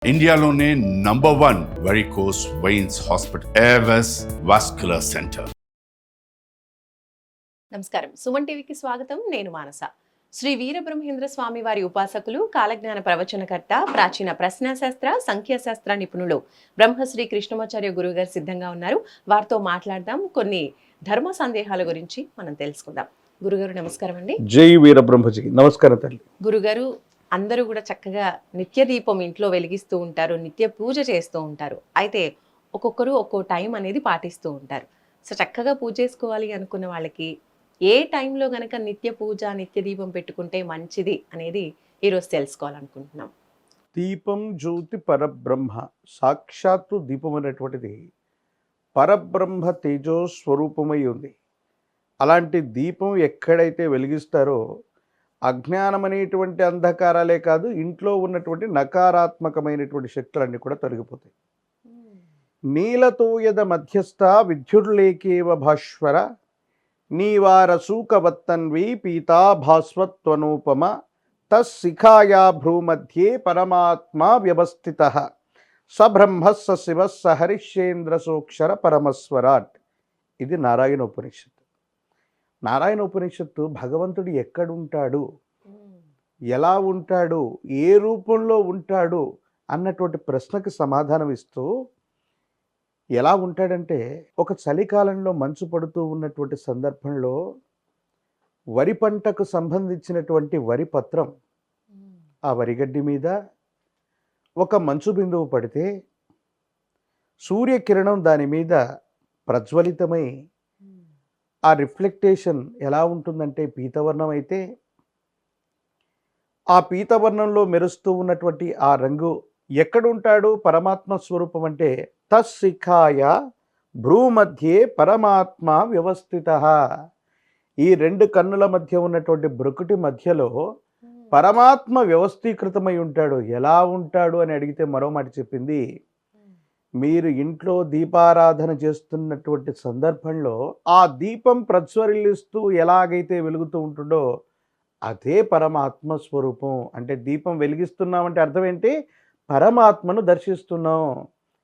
ఇండియాలోనే #1 varicose veins hospital Avis vascular centre. నమస్కారం, సుమన్ టీవీకి స్వాగతం. నేను మానస. శ్రీ వీరబ్రహ్మేంద్ర స్వామి వారి ఉపాసకులు, కాలజ్ఞాన ప్రవచనకర్త, ప్రాచీన ప్రశ్నాశాస్త్ర సంఖ్యాశాస్త్ర నిపుణులు బ్రహ్మశ్రీ కృష్ణమాచార్య గురువు గారు సిద్ధంగా ఉన్నారు. వారితో మాట్లాడదాం. కొన్ని ధర్మ సందేహాల గురించి మనం తెలుసుకుందాం. గురుగారు నమస్కారం అండి. జై వీరబ్రహ్మజీ. నమస్కారం తల్లి. గురుగారు, అందరూ కూడా చక్కగా నిత్య దీపం ఇంట్లో వెలిగిస్తూ ఉంటారు, నిత్య పూజ చేస్తూ ఉంటారు. అయితే ఒక్కొక్కరు ఒక్కో టైం అనేది పాటిస్తూ ఉంటారు. సో చక్కగా పూజ చేసుకోవాలి అనుకున్న వాళ్ళకి ఏ టైంలో గనక నిత్య పూజ, నిత్య దీపం పెట్టుకుంటే మంచిది అనేది ఈరోజు తెలుసుకోవాలనుకుంటున్నాం. దీపం జ్యోతి పరబ్రహ్మ. సాక్షాత్తు దీపం అనేటువంటిది పరబ్రహ్మ తేజో స్వరూపమై ఉంది. అలాంటి దీపం ఎక్కడైతే వెలిగిస్తారో అజ్ఞానం అనేటువంటి అంధకారాలే కాదు, ఇంట్లో ఉన్నటువంటి నకారాత్మకమైనటువంటి శక్తులన్నీ కూడా తొలగిపోతాయి. నీలతోయద మధ్యస్థ విద్యుర్లేకేవ భాస్వర నీవారసూకవత్తన్వి పీతా భాస్వత్వనూపమ తశిఖాయా భ్రూమధ్యే పరమాత్మా వ్యవస్థితః సబ్రహ్మ స శివ స హరిశ్చేంద్ర సోక్షర పరమస్వరాట్. ఇది నారాయణ ఉపనిషత్తు. నారాయణ ఉపనిషత్తు భగవంతుడు ఎక్కడుంటాడు, ఎలా ఉంటాడు, ఏ రూపంలో ఉంటాడు అన్నటువంటి ప్రశ్నకు సమాధానం ఇస్తూ, ఎలా ఉంటాడంటే ఒక చలికాలంలో మంచు పడుతూ ఉన్నటువంటి సందర్భంలో వరి పంటకు సంబంధించినటువంటి వరి పత్రం, ఆ వరిగడ్డి మీద ఒక మంచు బిందువు పడితే సూర్యకిరణం దాని మీద ప్రజ్వలితమై ఆ రిఫ్లెక్టేషన్ ఎలా ఉంటుందంటే పీతవర్ణం అయితే, ఆ పీతవర్ణంలో మెరుస్తూ ఉన్నటువంటి ఆ రంగు ఎక్కడుంటాడు పరమాత్మ స్వరూపం అంటే తశిఖాయ భ్రూమధ్యే పరమాత్మ వ్యవస్థితః. ఈ రెండు కన్నుల మధ్య ఉన్నటువంటి బ్రుకుటి మధ్యలో పరమాత్మ వ్యవస్థీకృతమై ఉంటాడు. ఎలా ఉంటాడు అని అడిగితే మరో మాట చెప్పింది, మీరు ఇంట్లో దీపారాధన చేస్తున్నటువంటి సందర్భంలో ఆ దీపం ప్రజ్వరిల్లిస్తూ ఎలాగైతే వెలుగుతూ ఉంటుందో అదే పరమాత్మ స్వరూపం. అంటే దీపం వెలిగిస్తున్నామంటే అర్థం ఏంటి? పరమాత్మను దర్శిస్తున్నాం.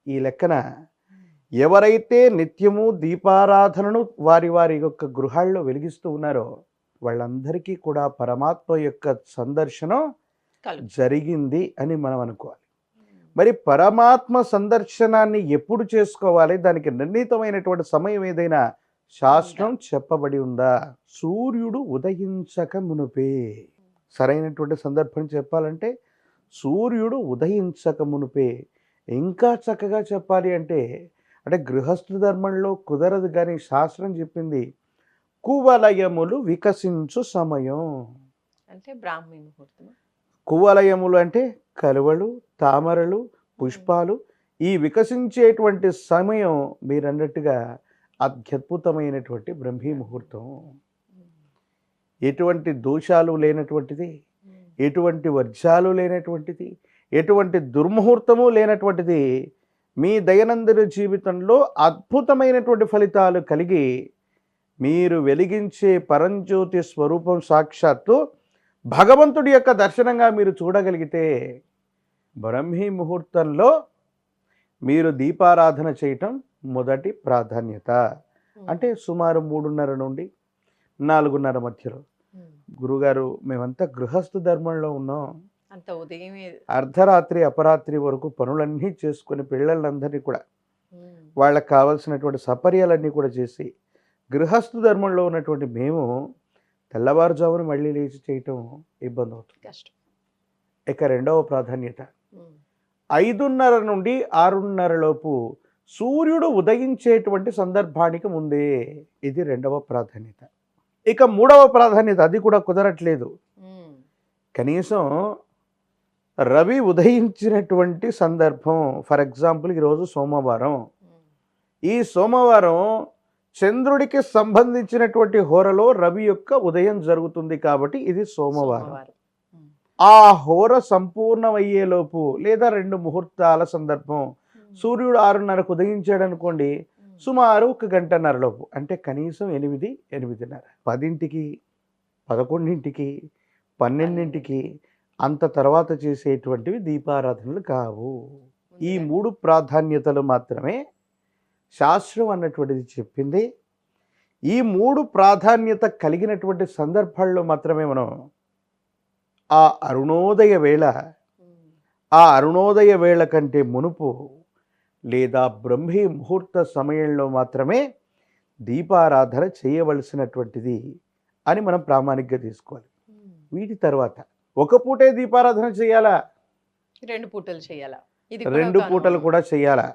ఈ లెక్కన ఎవరైతే నిత్యము దీపారాధనను వారి వారి యొక్క గృహాల్లో వెలిగిస్తూ ఉన్నారో వాళ్ళందరికీ కూడా పరమాత్మ యొక్క సందర్శనం జరిగింది అని మనం అనుకోవాలి. మరి పరమాత్మ సందర్శనాన్ని ఎప్పుడు చేసుకోవాలి? దానికి నిర్ణీతమైనటువంటి సమయం ఏదైనా శాస్త్రం చెప్పబడి ఉందా? సూర్యుడు ఉదయించక మునుపే. సరైనటువంటి సందర్భం చెప్పాలంటే సూర్యుడు ఉదయించక మునుపే. ఇంకా చక్కగా చెప్పాలి అంటే గృహస్థు ధర్మంలో కుదరదు, కానీ శాస్త్రం చెప్పింది కువలయములు వికసించు సమయం. అంటే బ్రాహ్మీ ముహూర్తం. కువలయములు అంటే కలువలు, తామరలు, పుష్పాలు. ఈ వికసించేటువంటి సమయం మీరన్నట్టుగా అత్యద్భుతమైనటువంటి బ్రహ్మీ ముహూర్తం. ఎటువంటి దోషాలు లేనటువంటిది, ఎటువంటి వర్జాలు లేనటువంటిది, ఎటువంటి దుర్ముహూర్తము లేనటువంటిది. మీ దైనందిన జీవితంలో అద్భుతమైనటువంటి ఫలితాలు కలిగి మీరు వెలిగించే పరంజ్యోతి స్వరూపం సాక్షాత్తు భగవంతుడి యొక్క దర్శనంగా మీరు చూడగలిగితే బ్రహ్మీ ముహూర్తంలో మీరు దీపారాధన చేయటం మొదటి ప్రాధాన్యత. అంటే సుమారు 3:30 నుండి 4:30 మధ్యలో. గురుగారు, మేమంతా గృహస్థు ధర్మంలో ఉన్నాం, అంత ఉదయమే అర్ధరాత్రి అపరాత్రి వరకు పనులన్నీ చేసుకొని పిల్లలందరినీ కూడా వాళ్ళకి కావాల్సినటువంటి సపర్యాలన్నీ కూడా చేసి గృహస్థు ధర్మంలో ఉన్నటువంటి మేము తెల్లవారుజామున మళ్ళీ లేచి చేయటం ఇబ్బంది అవుతుంది, కష్టం. ఇక రెండవ ప్రాధాన్యత 5:30 నుండి 6:30 లోపు సూర్యుడు ఉదయించేటువంటి సందర్భానికి ముందే. ఇది రెండవ ప్రాధాన్యత. ఇక మూడవ ప్రాధాన్యత, అది కూడా కుదరట్లేదు. కనీసం రవి ఉదయించినటువంటి సందర్భం. ఫర్ ఎగ్జాంపుల్ ఈరోజు సోమవారం. ఈ సోమవారం చంద్రుడికి సంబంధించినటువంటి హోరలో రవి యొక్క ఉదయం జరుగుతుంది కాబట్టి ఇది సోమవారం. ఆ హోర సంపూర్ణమయ్యేలోపు లేదా 2 ముహూర్తాల సందర్భం, సూర్యుడు 6:30కు ఉదయించాడు అనుకోండి, సుమారు 1 గంటన్నర లోపు, అంటే కనీసం 8, 8:30, 10ంటికి, 11ంటికి, 12ంటికి అంత తర్వాత చేసేటువంటివి దీపారాధనలు కావు. ఈ 3 ప్రాధాన్యతలు మాత్రమే శాస్త్రం అన్నటువంటిది చెప్పింది. ఈ 3 ప్రాధాన్యత కలిగినటువంటి సందర్భాల్లో మాత్రమే మనం ఆ అరుణోదయ వేళ, ఆ అరుణోదయ వేళ కంటే మునుపు లేదా బ్రహ్మీ ముహూర్త సమయంలో మాత్రమే దీపారాధన చేయవలసినటువంటిది అని మనం ప్రామాణికంగా తీసుకోవాలి. వీటి తర్వాత ఒక పూటే దీపారాధన చేయాలా, 2 పూటలు చేయాలా? 2 పూటలు కూడా చేయాలా?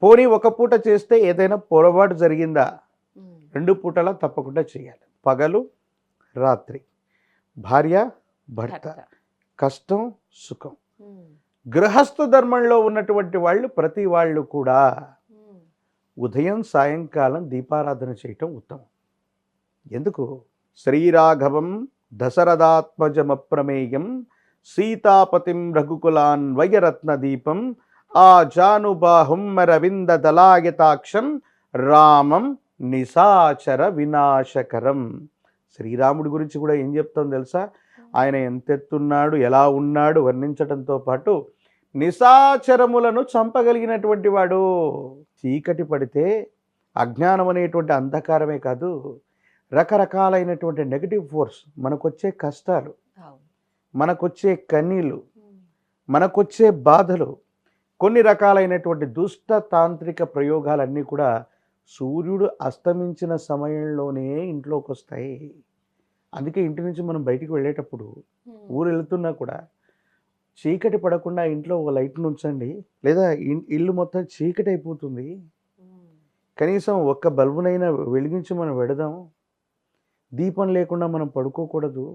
పోనీ ఒక పూట చేస్తే ఏదైనా పొరపాటు జరిగిందా? 2 పూటలా తప్పకుండా చేయాలి. పగలు రాత్రి, భార్య భర్త, కష్టం సుఖం. గృహస్థ ధర్మంలో ఉన్నటువంటి వాళ్ళు ప్రతి వాళ్ళు కూడా ఉదయం సాయంకాలం దీపారాధన చేయటం ఉత్తమం. ఎందుకు? శ్రీరాఘవం దశరథాత్మజమప్రమేయం సీతాపతిం రఘుకులాన్వయరత్న దీపం ఆ జానుబాహుం రవింద దళాయతాక్షం రామం నిశాచర వినాశకరం. శ్రీరాముడి గురించి కూడా ఏం చెప్తాం తెలుసా? ఆయన ఎంతెత్తున్నాడు, ఎలా ఉన్నాడు వర్ణించడంతో పాటు నిశాచరములను చంపగలిగినటువంటి వాడు. చీకటి పడితే అజ్ఞానం అనేటువంటి అంధకారమే కాదు, రకరకాలైనటువంటి నెగటివ్ ఫోర్స్, మనకొచ్చే కష్టాలు, మనకొచ్చే కన్నీళ్ళు, మనకొచ్చే బాధలు, కొన్ని రకాలైనటువంటి దుష్ట తాంత్రిక ప్రయోగాలన్నీ కూడా సూర్యుడు అస్తమించిన సమయంలోనే ఇంట్లోకి వస్తాయి. అందుకే ఇంటి నుంచి మనం బయటికి వెళ్ళేటప్పుడు, ఊరు వెళ్తున్నా కూడా చీకటి పడకుండా ఇంట్లో ఒక లైట్ను ఉంచండి, లేదా ఇల్లు మొత్తం చీకటి అయిపోతుంది, కనీసం ఒక్క బల్బునైనా వెలిగించి మనం వెడదాం, దీపం లేకుండా మనం పడుకోకూడదు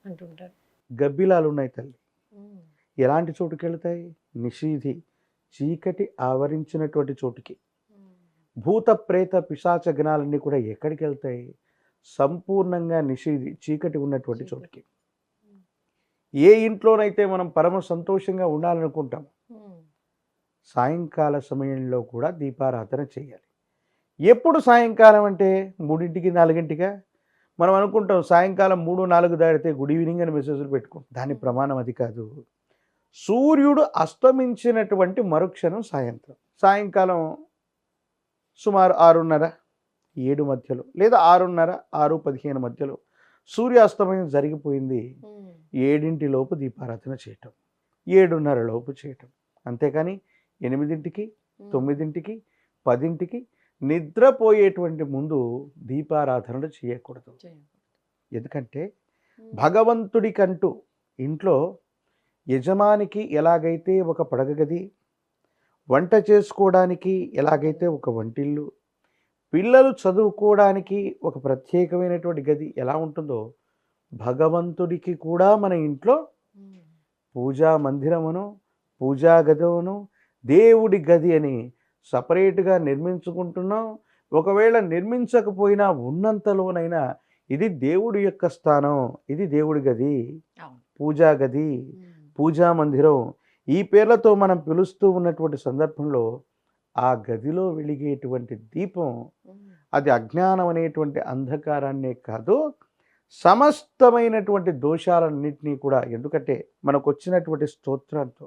అంటుంటారు. గబ్బిలాలు ఉన్నాయి తల్లి. ఎలాంటి చోటుకి వెళ్తాయి? నిషీధి, చీకటి ఆవరించినటువంటి చోటుకి. భూత ప్రేత పిశాచ గణాలన్నీ కూడా ఎక్కడికి వెళ్తాయి? సంపూర్ణంగా నిషీధి, చీకటి ఉన్నటువంటి చోటుకి. ఏ ఇంట్లోనైతే మనం పరమ సంతోషంగా ఉండాలనుకుంటాం, సాయంకాల సమయంలో కూడా దీపారాధన చేయాలి. ఎప్పుడు సాయంకాలం అంటే 3ంటికి 4ంటిగా మనం అనుకుంటాం. సాయంకాలం 3-4 దాటితే గుడ్ ఈవినింగ్ అని మెసేజ్లు పెట్టుకుంటాం. దాని ప్రమాణం అది కాదు. సూర్యుడు అస్తమించినటువంటి మరుక్షణం సాయంకాలం సుమారు 6:30-7 మధ్యలో, లేదా 6:30-6:15 మధ్యలో సూర్యాస్తమయం జరిగిపోయింది. 7ంటిలోపు దీపారాధన చేయటం, 7:30లోపు చేయటం. అంతేకాని 8ంటికి, 9ంటికి, 10ంటికి నిద్రపోయేటువంటి ముందు దీపారాధనలు చేయకూడదు. ఎందుకంటే భగవంతుడికంటూ ఇంట్లో యజమానికి ఎలాగైతే ఒక పడక గది, వంట చేసుకోవడానికి ఎలాగైతే ఒక వంటిల్లు, పిల్లలు చదువుకోవడానికి ఒక ప్రత్యేకమైనటువంటి గది ఎలా ఉంటుందో, భగవంతుడికి కూడా మన ఇంట్లో పూజా మందిరమును, పూజా గదమును, దేవుడి గది అని సపరేట్గా నిర్మించుకుంటున్నాం. ఒకవేళ నిర్మించకపోయినా ఉన్నంతలోనైనా ఇది దేవుడి యొక్క స్థానం, ఇది దేవుడి గది, పూజా గది, పూజా మందిరం, ఈ పేర్లతో మనం పిలుస్తూ ఉన్నటువంటి సందర్భంలో ఆ గదిలో వెలిగేటువంటి దీపం అది అజ్ఞానం అనేటువంటి అంధకారాన్నే కాదు, సమస్తమైనటువంటి దోషాలన్నింటినీ కూడా. ఎందుకంటే మనకు వచ్చినటువంటి స్తోత్రంతో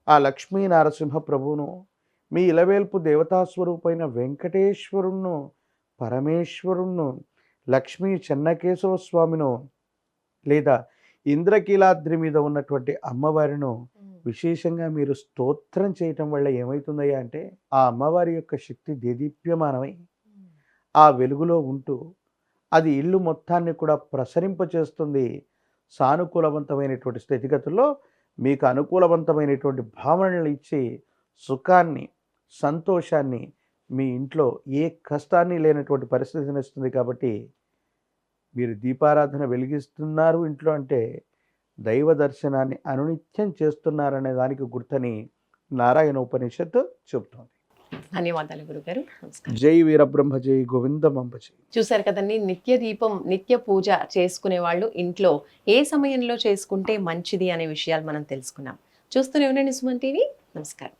ఆ లక్ష్మీ నరసింహ ప్రభువును, మీ ఇలవేల్పు దేవతాస్వరూపైన వెంకటేశ్వరుణ్ణు, పరమేశ్వరుణ్ణు, లక్ష్మీ చెన్నకేశవ స్వామిను, లేదా ఇంద్రకీలాద్రి మీద ఉన్నటువంటి అమ్మవారిను విశేషంగా మీరు స్తోత్రం చేయటం వల్ల ఏమవుతుందయ్యా అంటే, ఆ అమ్మవారి యొక్క శక్తి దేదీప్యమానమై ఆ వెలుగులో ఉంటూ అది ఇల్లు మొత్తాన్ని కూడా ప్రసరింపచేస్తుంది. సానుకూలవంతమైనటువంటి స్థితిగతుల్లో మీకు అనుకూలవంతమైనటువంటి భావనలు ఇచ్చి సుఖాన్ని, సంతోషాన్ని మీ ఇంట్లో ఏ కష్టాన్ని లేనటువంటి పరిస్థితిని ఇస్తుంది. కాబట్టి మీరు దీపారాధన వెలిగిస్తున్నారు ఇంట్లో అంటే దైవ దర్శనాన్ని అనునిత్యం చేస్తున్నారనే దానికి గుర్తని నారాయణ ఉపనిషత్తు చెబుతోంది. ధన్యవాదాలు గురుగారు. జై వీరబ్రహ్మ జై గోవిందమంబ జై. చూసారు కదండి, నిత్య దీపం, నిత్య పూజ చేసుకునే వాళ్ళు ఇంట్లో ఏ సమయంలో చేసుకుంటే మంచిది అనే విషయాలు మనం తెలుసుకున్నాం. చూస్తూనే ఉండండి సుమన్ టీవీ. నమస్కారం.